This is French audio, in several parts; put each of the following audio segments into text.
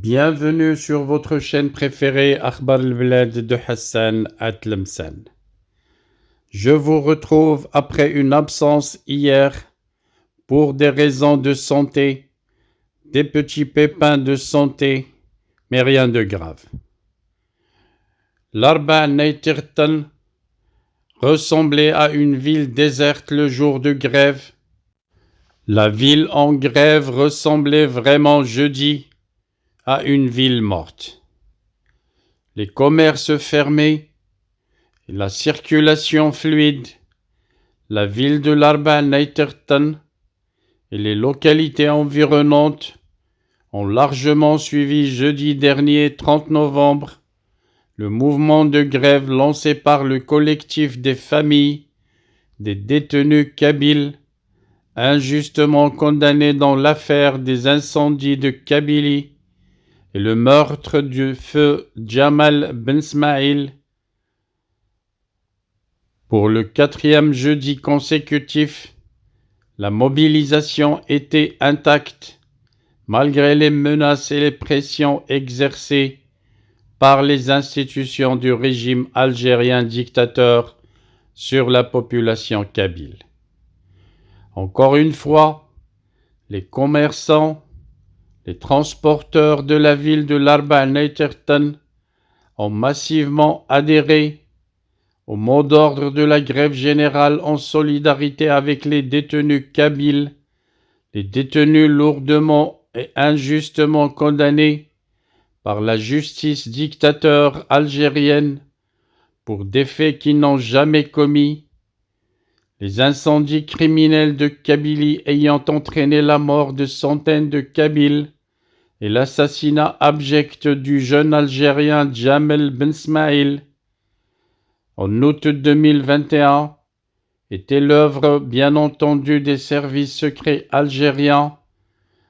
Bienvenue sur votre chaîne préférée Akhbar al-Blad de Hassan Atlemsan. Je vous retrouve après une absence hier pour des raisons de santé, des petits pépins de santé, mais rien de grave. L'Arba Naytirtan ressemblait à une ville déserte le jour de grève. La ville en grève ressemblait vraiment jeudi à une ville morte. Les commerces fermés, la circulation fluide, la ville de l'Arba Naytirtan et les localités environnantes ont largement suivi jeudi dernier 30 novembre le mouvement de grève lancé par le collectif des familles des détenus kabyles injustement condamnés dans l'affaire des incendies de Kabylie et le meurtre du feu Jamal Ben Smaïl. Pour le 4e jeudi consécutif, la mobilisation était intacte malgré les menaces et les pressions exercées par les institutions du régime algérien dictateur sur la population kabyle. Encore une fois, les commerçants, les transporteurs de la ville de l'Arba Naytirtan ont massivement adhéré au mot d'ordre de la grève générale en solidarité avec les détenus kabyles, les détenus lourdement et injustement condamnés par la justice dictateur algérienne pour des faits qu'ils n'ont jamais commis, les incendies criminels de Kabylie ayant entraîné la mort de centaines de Kabyles et l'assassinat abject du jeune Algérien Jamal Ben Smaïl en août 2021 était l'œuvre bien entendu des services secrets algériens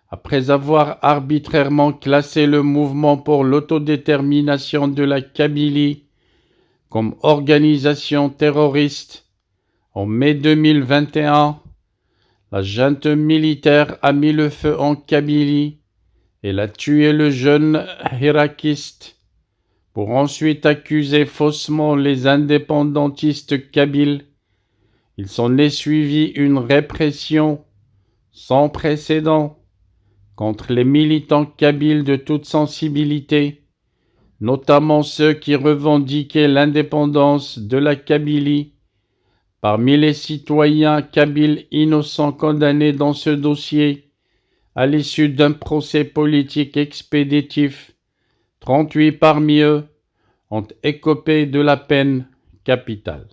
après avoir arbitrairement classé le mouvement pour l'autodétermination de la Kabylie comme organisation terroriste. En mai 2021, la junte militaire a mis le feu en Kabylie et a tué le jeune hirakiste pour ensuite accuser faussement les indépendantistes kabyles. Il s'en est suivi une répression sans précédent contre les militants kabyles de toute sensibilité, notamment ceux qui revendiquaient l'indépendance de la Kabylie. Parmi les citoyens kabyles innocents condamnés dans ce dossier, à l'issue d'un procès politique expéditif, 38 parmi eux ont écopé de la peine capitale.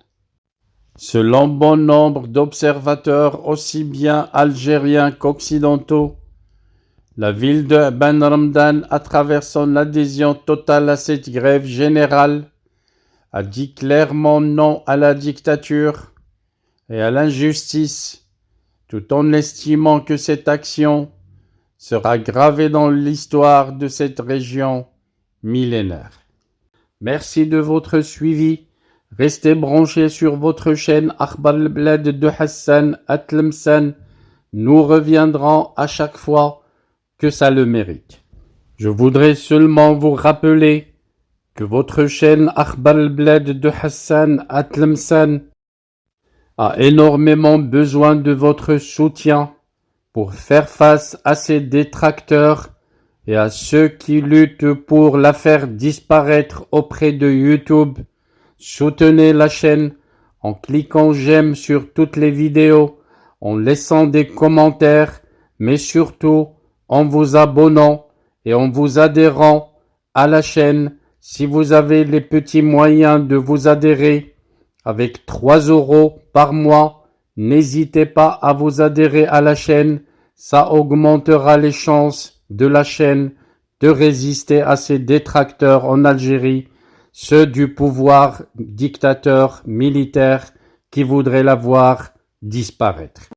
Selon bon nombre d'observateurs aussi bien algériens qu'occidentaux, la ville de Ben Ramdan, à travers son adhésion totale à cette grève générale, a dit clairement non à la dictature et à l'injustice, tout en estimant que cette action sera gravée dans l'histoire de cette région millénaire. Merci de votre suivi. Restez branchés sur votre chaîne Akhbar al-Blad de Hassan Atlemsan. Nous reviendrons à chaque fois que ça le mérite. Je voudrais seulement vous rappeler que votre chaîne Akhbar al-Blad de Hassan Atlemsan a énormément besoin de votre soutien pour faire face à ces détracteurs et à ceux qui luttent pour la faire disparaître auprès de YouTube. Soutenez la chaîne en cliquant j'aime sur toutes les vidéos, en laissant des commentaires, mais surtout en vous abonnant et en vous adhérant à la chaîne. Si vous avez les petits moyens de vous adhérer avec 3 € par mois, n'hésitez pas à vous adhérer à la chaîne. Ça augmentera les chances de la chaîne de résister à ces détracteurs en Algérie, ceux du pouvoir dictateur militaire qui voudraient la voir disparaître.